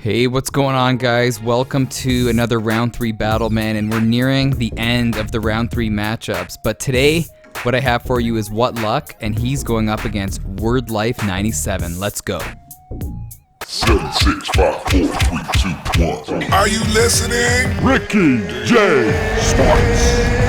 Hey, what's going on, guys? Welcome to another round 3 battle, man, and we're nearing the end of the round 3 matchups. But today, what I have for you is What Luck, and he's going up against Word Life 97. Let's go. 7, 6, 5, 4, 3, 2, 1. Are you listening? Ricky J. Sparks.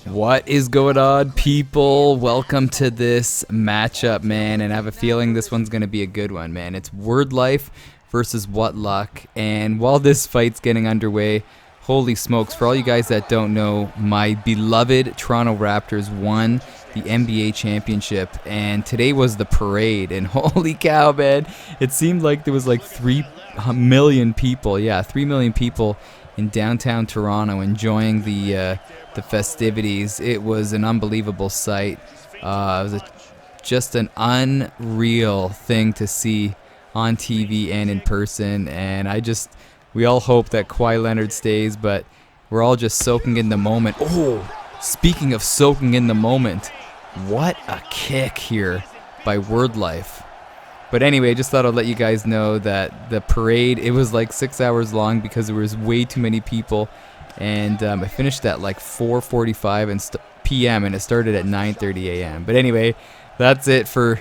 What is going on, people? Welcome to this matchup, man, and I have a feeling this one's going to be a good one, man. It's Word Life versus What Luck, and while this fight's getting underway, holy smokes, for all you guys that don't know, my beloved Toronto Raptors won the NBA championship, and today was the parade, and holy cow, man, it seemed like there was like 3 million people, 3 million people in downtown Toronto enjoying the festivities. It was an unbelievable sight. It was just an unreal thing to see on TV and in person, and we all hope that Kawhi Leonard stays, but we're all just soaking in the moment. Oh, speaking of soaking in the moment, what a kick here by Word Life. But anyway, I just thought I'd let you guys know that the parade, it was like 6 hours long because there was way too many people. And I finished at like 4:45 p.m. and it started at 9:30 a.m. But anyway, that's it for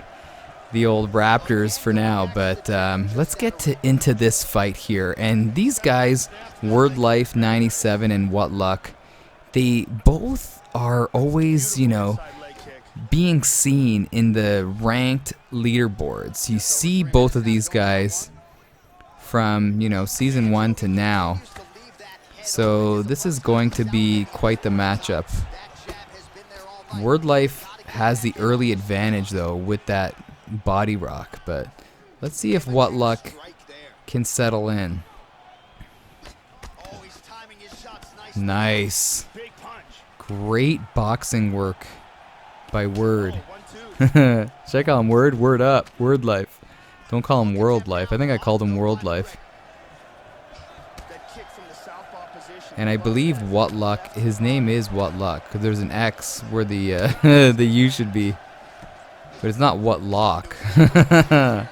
the old Raptors for now. But let's get into this fight here. And these guys, Word Life 97 and What Luck, they both are always, being seen in the ranked leaderboards. You see both of these guys from, season 1 to now. So this is going to be quite the matchup. Word Life has the early advantage though with that body rock, but let's see if What Luck can settle in. Nice. Great boxing work by Word. Should I call him Word? Word up. Word Life. Don't call him World Life. I think I called him World Life. And I believe What Luck, his name is What Luck, because there's an X where the the U should be. But it's not What Lock. But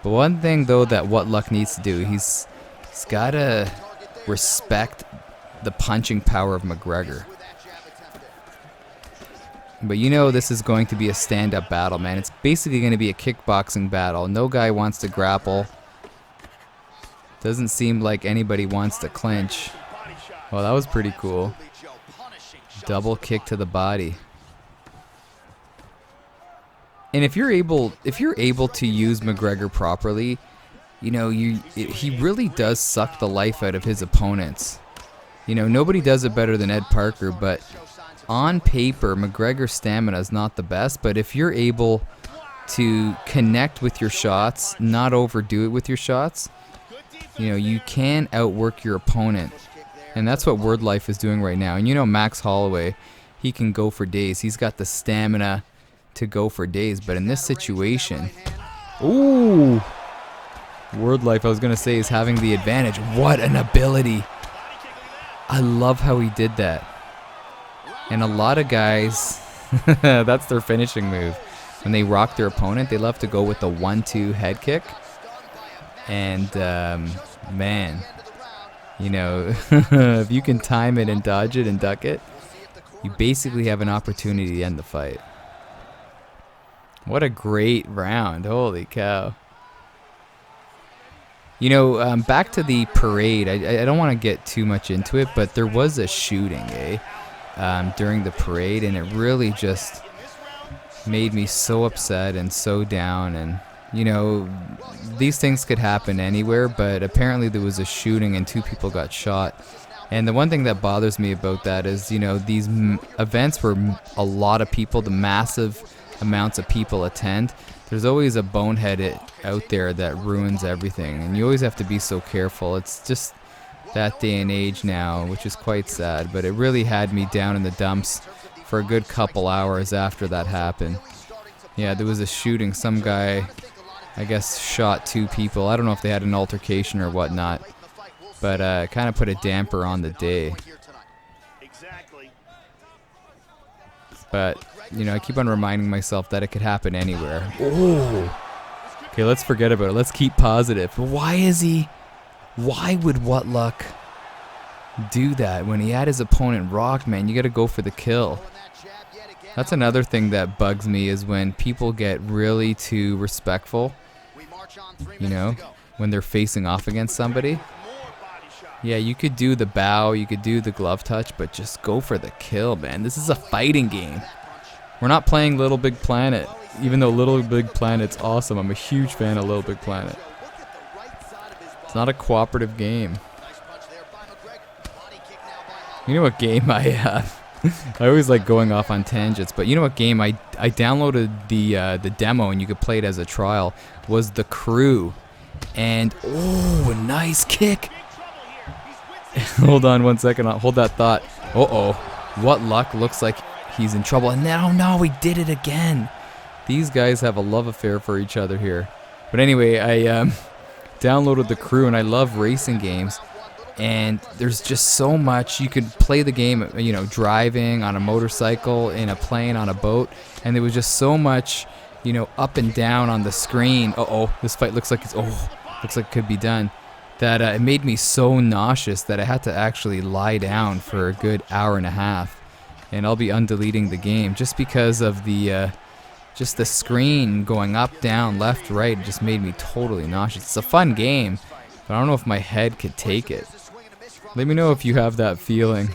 one thing, though, that What Luck needs to do, he's got to respect the punching power of McGregor. But this is going to be a stand-up battle, man. It's basically going to be a kickboxing battle. No guy wants to grapple. Doesn't seem like anybody wants to clinch. Well, that was pretty cool. Double kick to the body. And if you're able to use McGregor properly, he really does suck the life out of his opponents. Nobody does it better than Ed Parker, but on paper, McGregor's stamina is not the best, but if you're able to connect with your shots, not overdo it with your shots, you can outwork your opponent. And that's what Word Life is doing right now. And Max Holloway, he can go for days. He's got the stamina to go for days. But in this situation, ooh, Word Life, I was going to say, is having the advantage. What an ability. I love how he did that. And a lot of guys, that's their finishing move. When they rock their opponent, they love to go with the 1-2 head kick. And, man, if you can time it and dodge it and duck it, you basically have an opportunity to end the fight. What a great round. Holy cow. Back to the parade. I don't want to get too much into it, but there was a shooting, during the parade, and it really just made me so upset and so down. And these things could happen anywhere, but apparently there was a shooting and 2 people got shot. And the one thing that bothers me about that is these events where a lot of people, the massive amounts of people attend, there's always a bonehead out there that ruins everything, and you always have to be so careful. It's just that day and age now, which is quite sad, but it really had me down in the dumps for a good couple hours after that happened. Yeah, there was a shooting. Some guy, I guess, shot 2 people. I don't know if they had an altercation or whatnot, but kind of put a damper on the day. But you know, I keep on reminding myself that it could happen anywhere. Oh. Okay, let's forget about it. Let's keep positive. Why would What Luck do that when he had his opponent rocked, man? You got to go for the kill. That's another thing that bugs me is when people get really too respectful, you know, when they're facing off against somebody. Yeah, you could do the bow, you could do the glove touch, but just go for the kill, man. This is a fighting game. We're not playing Little Big Planet, even though Little Big Planet's awesome. I'm a huge fan of Little Big Planet. It's not a cooperative game. You know what game I have? I always like going off on tangents, but you know what game I downloaded the demo and you could play it as a trial was The Crew, and oh, a nice kick. Hold on 1 second, I'll hold that thought. What Luck looks like he's in trouble, and now no, he did it again. These guys have a love affair for each other here. But anyway, I downloaded The Crew, and I love racing games. And there's just so much. You could play the game, you know, driving on a motorcycle, in a plane, on a boat, and there was just so much, you know, up and down on the screen. This fight looks like looks like it could be done. That it made me so nauseous that I had to actually lie down for a good hour and a half, and I'll be undeleting the game just because of the just the screen going up, down, left, right. It just made me totally nauseous. It's a fun game, but I don't know if my head could take it. Let me know if you have that feeling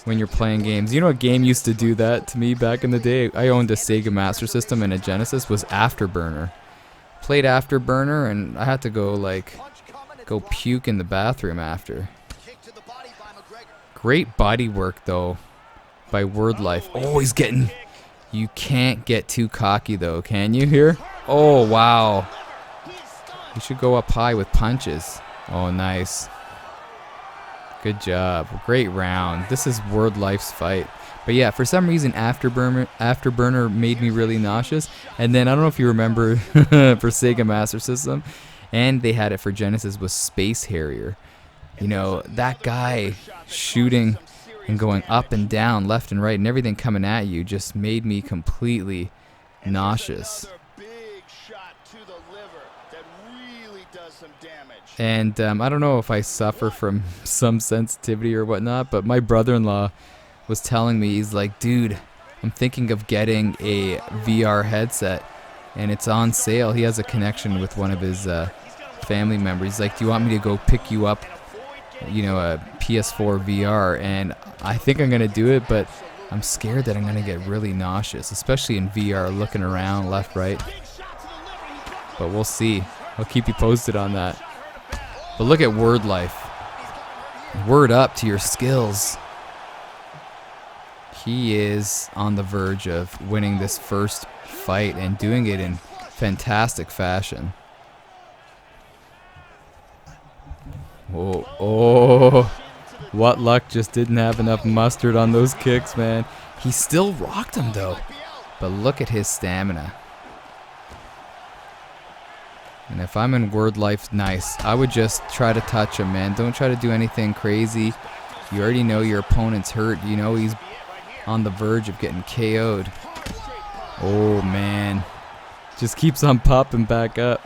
when you're playing games. You know what game used to do that to me back in the day? I owned a Sega Master System and a Genesis, was Afterburner. Played Afterburner and I had to go puke in the bathroom after. Great body work though by Word Life. Oh, he's getting... You can't get too cocky though, can you here? Oh, wow. You should go up high with punches. Oh, nice. Good job. Great round. This is Word Life's fight. But yeah, for some reason Afterburner made me really nauseous. And then I don't know if you remember for Sega Master System, and they had it for Genesis, was Space Harrier. You know, that guy shooting and going up and down, left and right, and everything coming at you just made me completely nauseous. And I don't know if I suffer from some sensitivity or whatnot, but my brother-in-law was telling me, he's like, dude, I'm thinking of getting a VR headset, and it's on sale. He has a connection with one of his family members. He's like, do you want me to go pick you up, you know, a PS4 VR? And I think I'm going to do it, but I'm scared that I'm going to get really nauseous, especially in VR, looking around left, right. But we'll see. I'll keep you posted on that. But look at Word Life. Word up to your skills. He is on the verge of winning this first fight and doing it in fantastic fashion. Oh, What Luck just didn't have enough mustard on those kicks, man. He still rocked him though. But look at his stamina. And if I'm in Word Life, nice. I would just try to touch him, man. Don't try to do anything crazy. You already know your opponent's hurt. You know he's on the verge of getting KO'd. Oh, man. Just keeps on popping back up.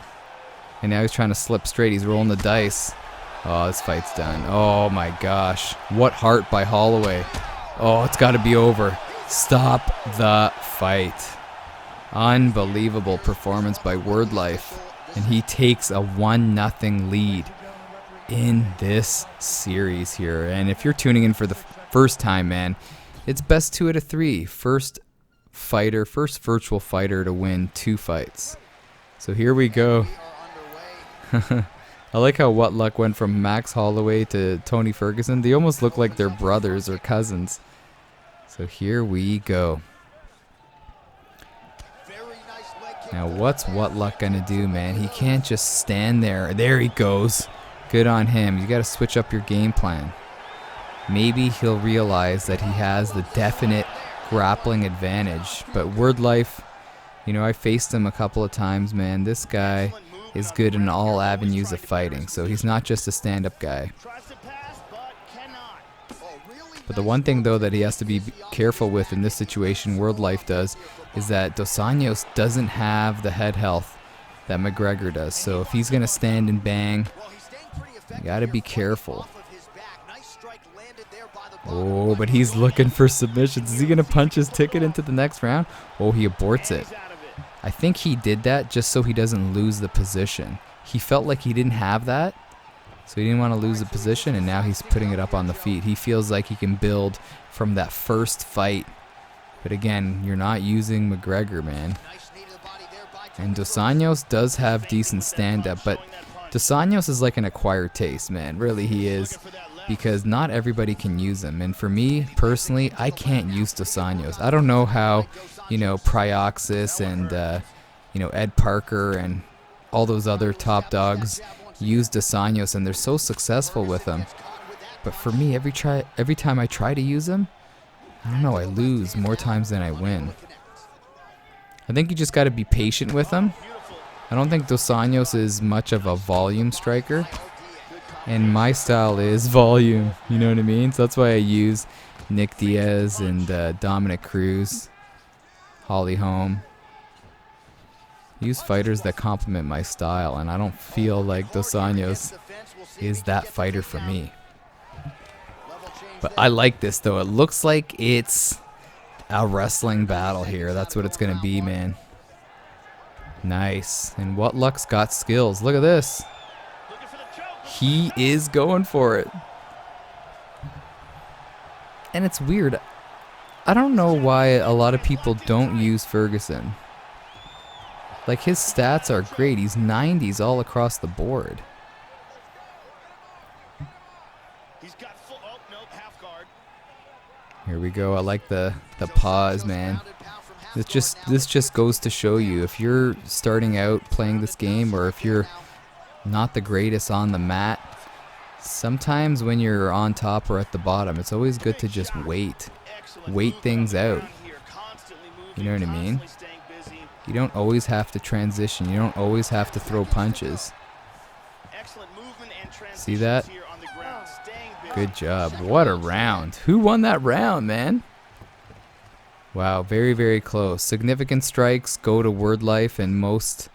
And now he's trying to slip straight. He's rolling the dice. Oh, this fight's done. Oh, my gosh. What heart by Holloway. Oh, it's got to be over. Stop the fight. Unbelievable performance by Word Life. And he takes a 1-0 lead in this series here. And if you're tuning in for the first time, man, it's best 2 out of 3. First virtual fighter to win 2 fights. So here we go. I like how What Luck went from Max Holloway to Tony Ferguson. They almost look like they're brothers or cousins. So here we go. Now, what's What Luck gonna do, man? He can't just stand there. There he goes. Good on him. You gotta switch up your game plan. Maybe he'll realize that he has the definite grappling advantage. But Word Life, you know, I faced him a couple of times, man. This guy is good in all avenues of fighting. So he's not just a stand-up guy. But the one thing, though, that he has to be careful with in this situation, World Life does, is that Dos Anjos doesn't have the head health that McGregor does. So if he's going to stand and bang, you got to be careful. Oh, but he's looking for submissions. Is he going to punch his ticket into the next round? Oh, he aborts it. I think he did that just so he doesn't lose the position. He felt like he didn't have that, so he didn't want to lose the position, and now he's putting it up on the feet. He feels like he can build from that first fight. But again, you're not using McGregor, man. And Dos Anjos does have decent stand-up, but Dos Anjos is like an acquired taste, man. Really, he is. Because not everybody can use him. And for me, personally, I can't use Dos Anjos. I don't know how, Prioxis and, Ed Parker and all those other top dogs use Dos Anjos, and they're so successful with him. But for me, every time I try to use him, I don't know, I lose more times than I win. I think you just got to be patient with him. I don't think Dos Anjos is much of a volume striker. And my style is volume, you know what I mean? So that's why I use Nick Diaz and Dominic Cruz, Holly Holm. Use fighters that complement my style, and I don't feel like Dos Anjos is that fighter for me. But I like this, though. It looks like it's a wrestling battle here. That's what it's going to be, man. Nice. And What Luck's got skills. Look at this. He is going for it. And it's weird. I don't know why a lot of people don't use Ferguson. Like, his stats are great. He's 90s all across the board. Here we go. I like the pause, man. This just goes to show you, if you're starting out playing this game, or if you're not the greatest on the mat, sometimes when you're on top or at the bottom, it's always good to just wait things out. You know what I mean? You don't always have to transition. You don't always have to throw punches. See that? Good job. What a round. Who won that round, man? Wow, very, very close. Significant strikes go to Word Life, and most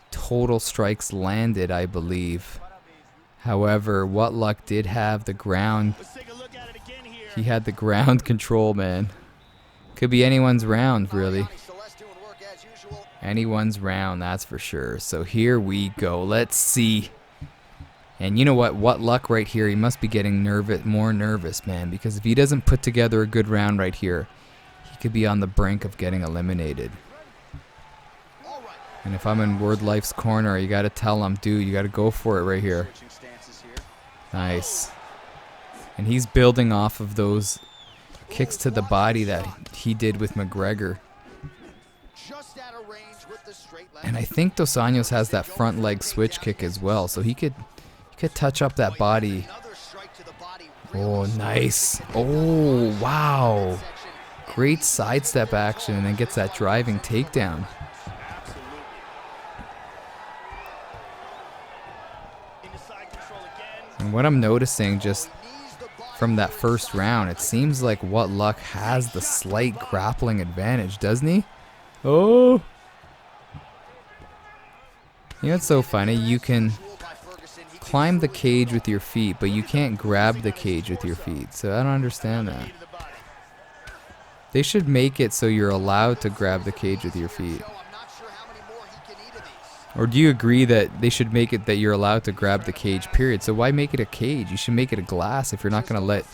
total strikes landed, I believe. However, What Luck did have the ground. He had the ground control, man. Could be anyone's round, really. Anyone's round, that's for sure. So here we go. Let's see. And you know what Luck right here, he must be getting more nervous, man. Because if he doesn't put together a good round right here, he could be on the brink of getting eliminated. And if I'm in Word Life's corner, you got to tell him, dude, you got to go for it right here. Nice. And he's building off of those kicks to the body that he did with McGregor. And I think Dos Anjos has that front leg switch kick as well, so he could touch up that body. Oh, nice. Oh, wow. Great sidestep action, and then gets that driving takedown. And what I'm noticing just from that first round, it seems like What Luck has the slight grappling advantage, doesn't he? Oh! You know what's so funny? You can climb the cage with your feet, but you can't grab the cage with your feet. So I don't understand that. They should make it so you're allowed to grab the cage with your feet. Or do you agree that they should make it that you're allowed to grab the cage, period? So why make it a cage? You should make it a glass if you're not going to let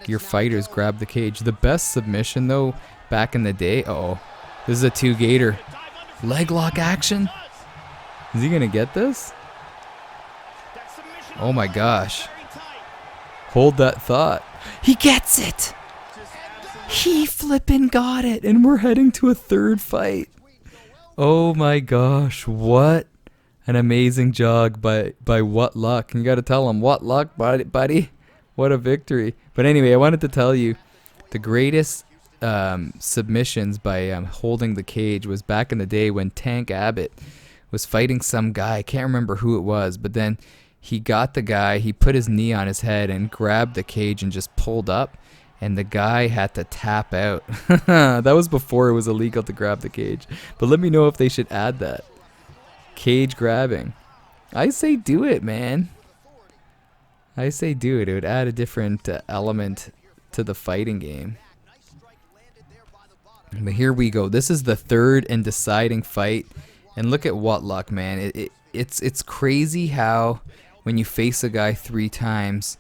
your fighters grab the cage. The best submission, though, back in the day... Uh-oh. This is a two-gator. Leg lock action? Is he going to get this? Oh my gosh. Hold that thought. He gets it! He flippin' got it! And we're heading to a third fight. Oh my gosh, what an amazing jog by What Luck. You gotta tell him, what luck, buddy? What a victory. But anyway, I wanted to tell you, the greatest submissions by holding the cage was back in the day when Tank Abbott was fighting some guy. I can't remember who it was, but then he got the guy, he put his knee on his head and grabbed the cage and just pulled up. and the guy had to tap out. That was before it was illegal to grab the cage. But let me know if they should add that. Cage grabbing. I say do it, man. I say do it. It would add a different element to the fighting game. But here we go. This is the third and deciding fight. And look at what luck, man. It's crazy how when you face a guy 3 times,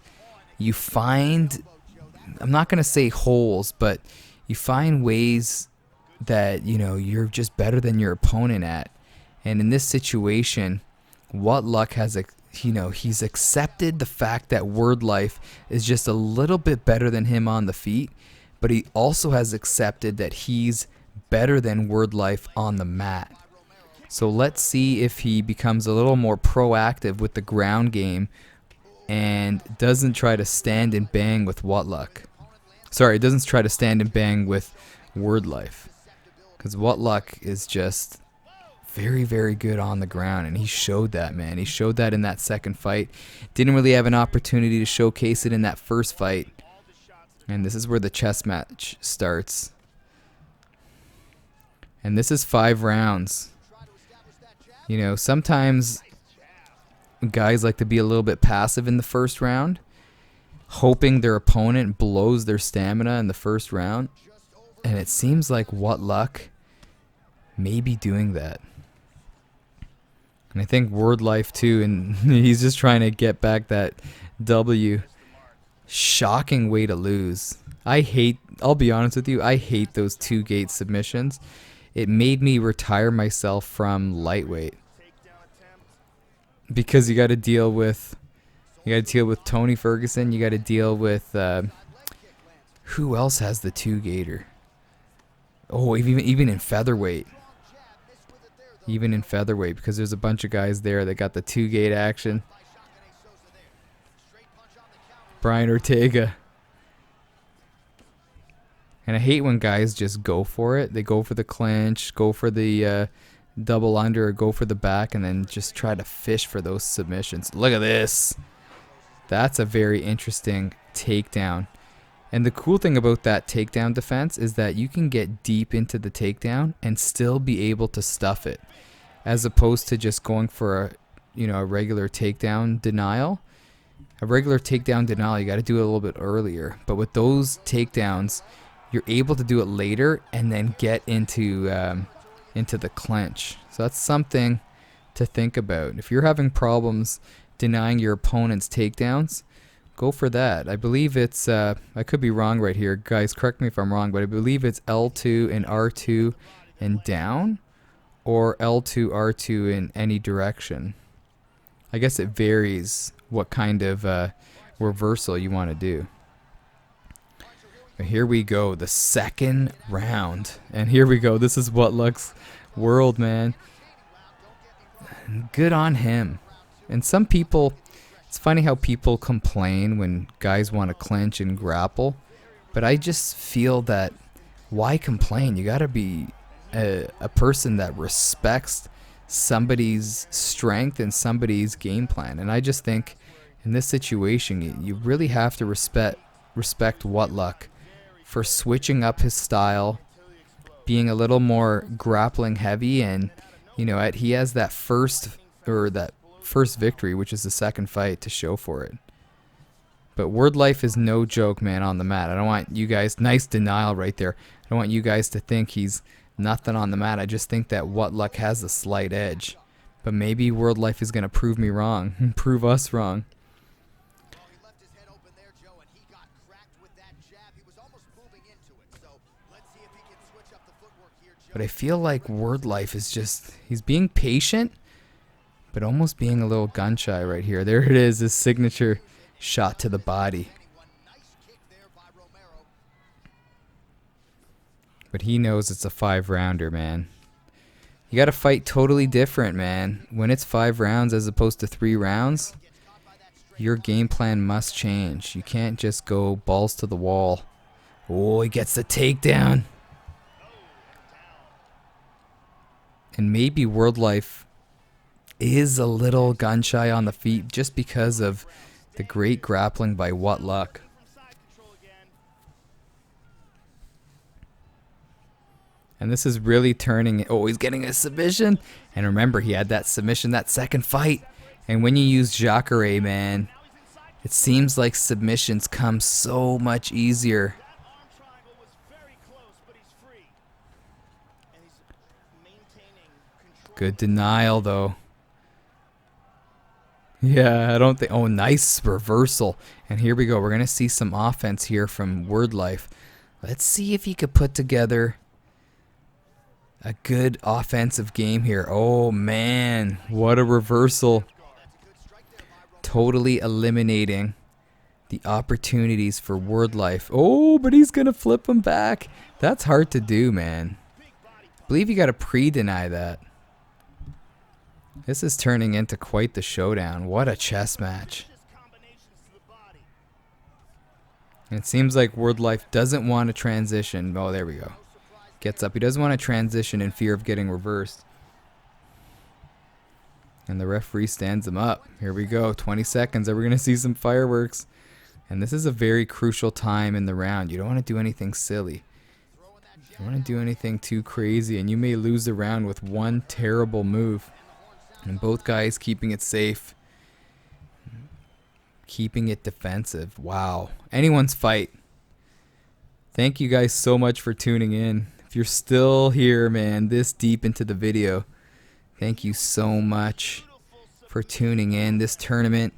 you find, I'm not going to say holes, but you find ways that, you know, you're just better than your opponent at. And in this situation, what luck has, you know, he's accepted the fact that Word Life is just a little bit better than him on the feet, but he also has accepted that he's better than Word Life on the mat. So let's see if he becomes a little more proactive with the ground game and doesn't try to stand and bang with what luck. Sorry, doesn't try to stand and bang with Word Life. Because what luck is just very, very good on the ground, and he showed that, man. He showed that in that second fight. Didn't really have an opportunity to showcase it in that first fight. And this is where the chess match starts. And this is 5 rounds. You know, sometimes guys like to be a little bit passive in the first round, hoping their opponent blows their stamina in the first round. And it seems like what luck may be doing that. And I think Word Life too, and he's just trying to get back that W. Shocking way to lose. I'll be honest with you, I hate those 2-gate submissions. It made me retire myself from lightweight. Because you got to deal with Tony Ferguson, you got to deal with who else has the 2-gater? Oh, even in featherweight. Even in featherweight, because there's a bunch of guys there that got the 2-gate action. Brian Ortega. And I hate when guys just go for it. They go for the clinch, go for the double under, or go for the back, and then just try to fish for those submissions. Look at this. That's a very interesting takedown. And the cool thing about that takedown defense is that you can get deep into the takedown and still be able to stuff it, as opposed to just going for a regular takedown denial. A regular takedown denial, you got to do it a little bit earlier. But with those takedowns, you're able to do it later and then get into the clinch. So that's something to think about. If you're having problems denying your opponent's takedowns, go for that. I believe it's, I could be wrong right here. Guys, correct me if I'm wrong, but I believe it's L2 and R2 and down, or L2, R2 in any direction. I guess it varies what kind of reversal you want to do. But here we go, the second round. And here we go. This is what luck's world, man. Good on him. And some people, it's funny how people complain when guys want to clinch and grapple. But I just feel that, why complain? You got to be a person that respects somebody's strength and somebody's game plan. And I just think in this situation, you really have to respect what luck for switching up his style, being a little more grappling heavy, and he has that first victory, which is the second fight, to show for it. But Word Life is no joke, man, on the mat. I don't want you guys, nice denial right there. I don't want you guys to think he's nothing on the mat. I just think that what luck has a slight edge. But maybe Word Life is going to prove me wrong, prove us wrong. But I feel like Word Life is just, he's being patient, but almost being a little gun shy right here. There it is, his signature shot to the body. But he knows it's a 5-rounder, man. You got to fight totally different, man. When it's 5 rounds as opposed to 3 rounds, your game plan must change. You can't just go balls to the wall. Oh, he gets the takedown. And maybe Word Life is a little gun shy on the feet just because of the great grappling by What Luck. And this is really turning. Oh, he's getting a submission. And remember, he had that submission that second fight. And when you use Jacare, man, it seems like submissions come so much easier. Good denial, though. Yeah, I don't think... Oh, nice reversal. And here we go. We're going to see some offense here from Word Life. Let's see if he could put together a good offensive game here. Oh, man. What a reversal. Totally eliminating the opportunities for Word Life. Oh, but he's going to flip him back. That's hard to do, man. I believe you got to pre-deny that. This is turning into quite the showdown. What a chess match. And it seems like Word Life doesn't want to transition. Oh, there we go. Gets up. He doesn't want to transition in fear of getting reversed. And the referee stands him up. Here we go. 20 seconds. Are we going to see some fireworks? And this is a very crucial time in the round. You don't want to do anything silly. You don't want to do anything too crazy. And you may lose the round with one terrible move. And both guys keeping it safe. Keeping it defensive. Wow. Anyone's fight. Thank you guys so much for tuning in. If you're still here, man, this deep into the video, thank you so much for tuning in. This tournament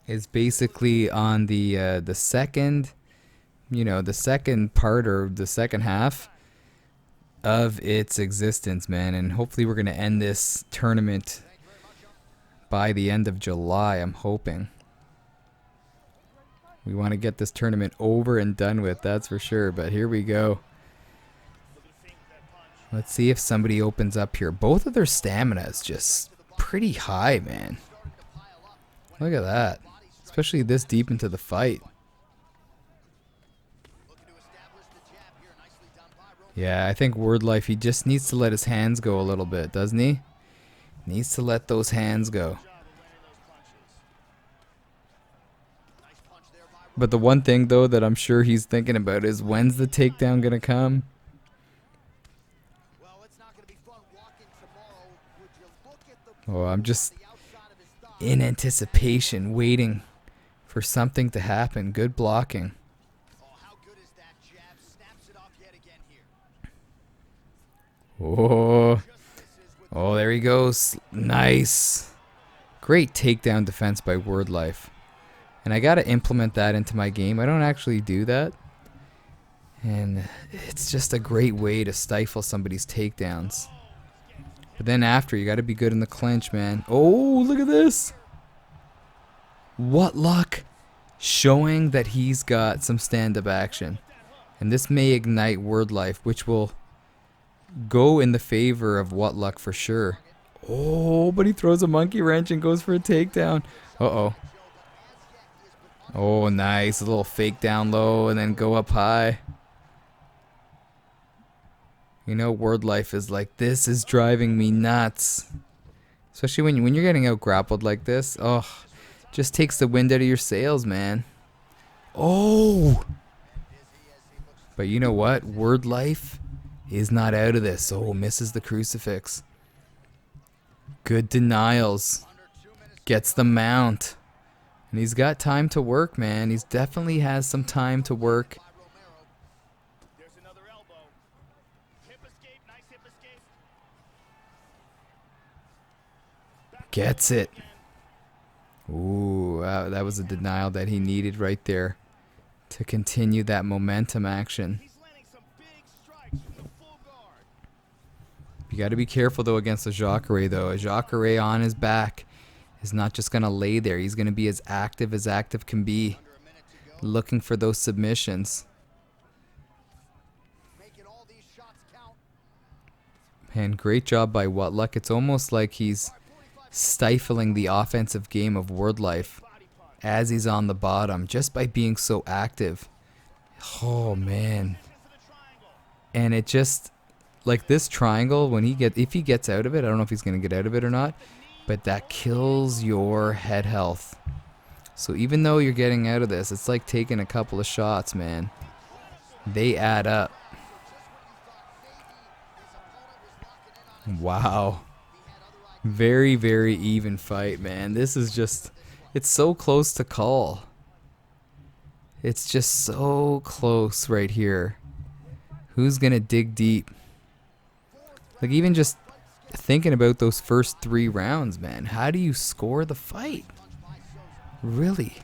is basically on the second, the second part or the second half of its existence, man. And hopefully we're going to end this tournament by the end of July, I'm hoping. We want to get this tournament over and done with, that's for sure. But here we go. Let's see if somebody opens up here. Both of their stamina is just pretty high, man. Look at that. Especially this deep into the fight. Yeah, I think Word Life, he just needs to let his hands go a little bit, doesn't he? Needs to let those hands go. But the one thing, though, that I'm sure he's thinking about is when's the takedown going to come? Oh, I'm just in anticipation, waiting for something to happen. Good blocking. Oh, oh, there he goes. Nice. Great takedown defense by Word Life. And I got to implement that into my game. I don't actually do that. And it's just a great way to stifle somebody's takedowns. But then after, you got to be good in the clinch, man. Oh, look at this. What luck. Showing that he's got some stand-up action. And this may ignite Word Life, which will go in the favor of What Luck for sure. Oh, but he throws a monkey wrench and goes for a takedown. Uh-oh. Oh, nice. A little fake down low and then go up high. You know, Word Life is like, this is driving me nuts. Especially when you're getting out grappled like this. Oh, just takes the wind out of your sails, man. Oh! But you know what? Word Life is not out of this. Oh, misses the crucifix. Good denials. Gets the mount. And he's got time to work, man. He's definitely has some time to work. Gets it. Ooh, that was a denial that he needed right there to continue that momentum action. You got to be careful, though, against a Jacare, though. A Jacare on his back is not just going to lay there. He's going to be as active can be, looking for those submissions. Man, great job by What Luck. It's almost like he's stifling the offensive game of Word Life as he's on the bottom just by being so active. Oh, man. And it just... like this triangle, if he gets out of it, I don't know if he's going to get out of it or not, but that kills your head health. So even though you're getting out of this, it's like taking a couple of shots, man. They add up. Wow. Very, very even fight, man. This is just, it's so close to call. It's just so close right here. Who's going to dig deep? Like, even just thinking about those first 3 rounds, man. How do you score the fight? Really?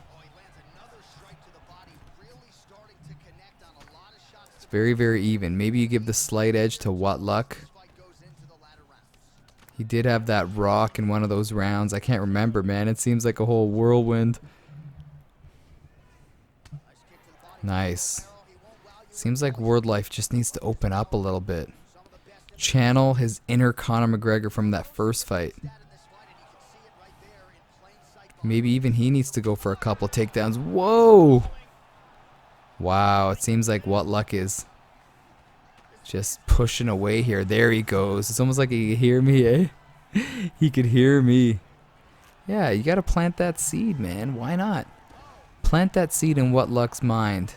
It's very, very even. Maybe you give the slight edge to What Luck. He did have that rock in one of those rounds. I can't remember, man. It seems like a whole whirlwind. Nice. Seems like Word Life just needs to open up a little bit. Channel his inner Conor McGregor from that first fight. Maybe even he needs to go for a couple takedowns. Whoa! Wow, it seems like What Luck is just pushing away here. There he goes. It's almost like he could hear me, eh? He could hear me. Yeah, you gotta plant that seed, man. Why not? Plant that seed in What Luck's mind.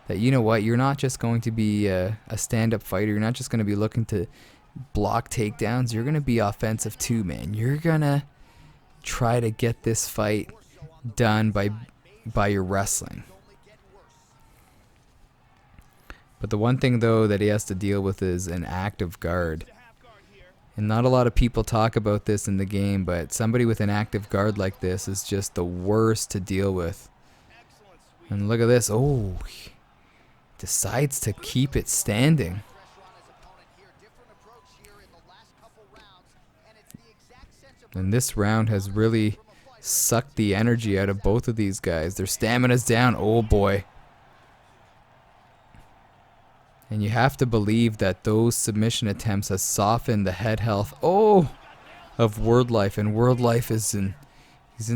That, you know what, you're not just going to be a stand-up fighter. You're not just going to be looking to block takedowns. You're going to be offensive too, man. You're going to try to get this fight done by your wrestling. But the one thing, though, that he has to deal with is an active guard. And not a lot of people talk about this in the game, but somebody with an active guard like this is just the worst to deal with. And look at this. Oh, decides to keep it standing. And this round has really sucked the energy out of both of these guys. Their stamina's down. Oh boy. And you have to believe that those submission attempts has softened the head health of Word Life. And Word Life he's in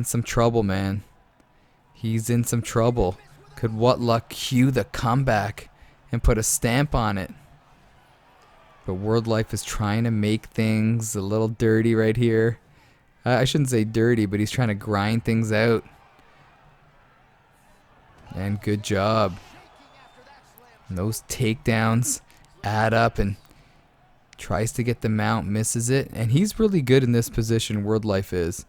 some trouble, man. He's in some trouble. Could What Luck cue the comeback and put a stamp on it? But Word Life is trying to make things a little dirty right here. I shouldn't say dirty, but he's trying to grind things out. And good job. And those takedowns add up, and tries to get the mount, misses it. And he's really good in this position, Word Life is,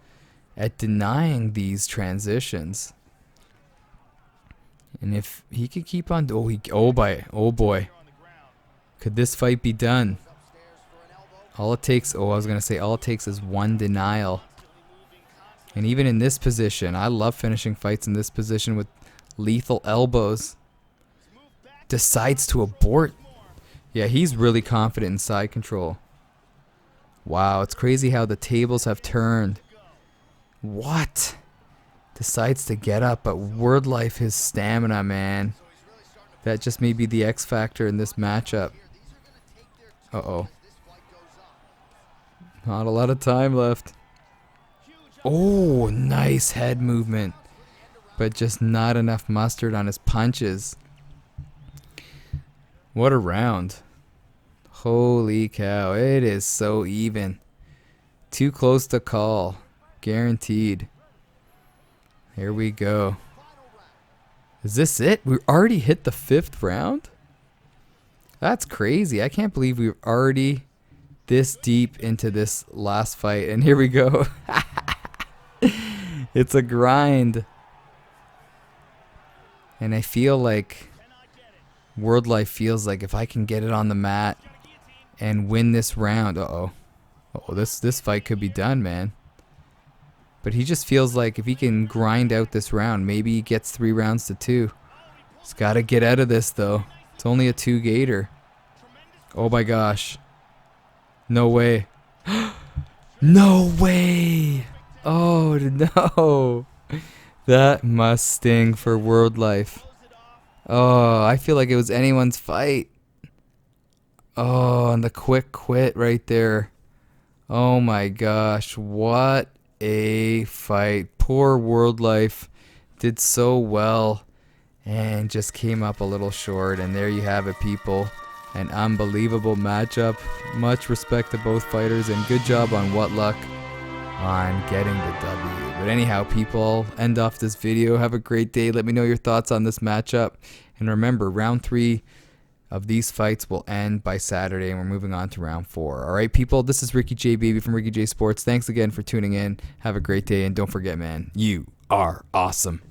at denying these transitions. And if he could keep on, oh boy, could this fight be done? All it takes, all it takes is one denial. And even in this position, I love finishing fights in this position with lethal elbows. Decides to abort. Yeah, he's really confident in side control. Wow, it's crazy how the tables have turned. What? Decides to get up, but Word Life, his stamina, man. That just may be the X factor in this matchup. Uh-oh. Not a lot of time left. Oh, nice head movement. But just not enough mustard on his punches. What a round. Holy cow, it is so even. Too close to call. Guaranteed. Here we go. Is this it? We already hit the 5th round? That's crazy. I can't believe we're already this deep into this last fight. And here we go. It's a grind. And I feel like Word Life feels like if I can get it on the mat and win this round. This fight could be done, man. But he just feels like if he can grind out this round, maybe he gets 3 rounds to 2. He's got to get out of this, though. It's only a 2-gator. Oh my gosh. No way. No way. Oh no. That must sting for Word Life. Oh, I feel like it was anyone's fight. Oh, and the quick quit right there. Oh my gosh. What a fight. Poor Word Life did so well and just came up a little short. And there you have it, people. An unbelievable matchup. Much respect to both fighters, and good job on What Luck on getting the W. But anyhow, people, I'll end off this video. Have a great day. Let me know your thoughts on this matchup. And remember, round 3 of these fights will end by Saturday, and we're moving on to round 4. All right, people, this is Ricky J. Baby from Ricky J Sports. Thanks again for tuning in. Have a great day, and don't forget, man, you are awesome.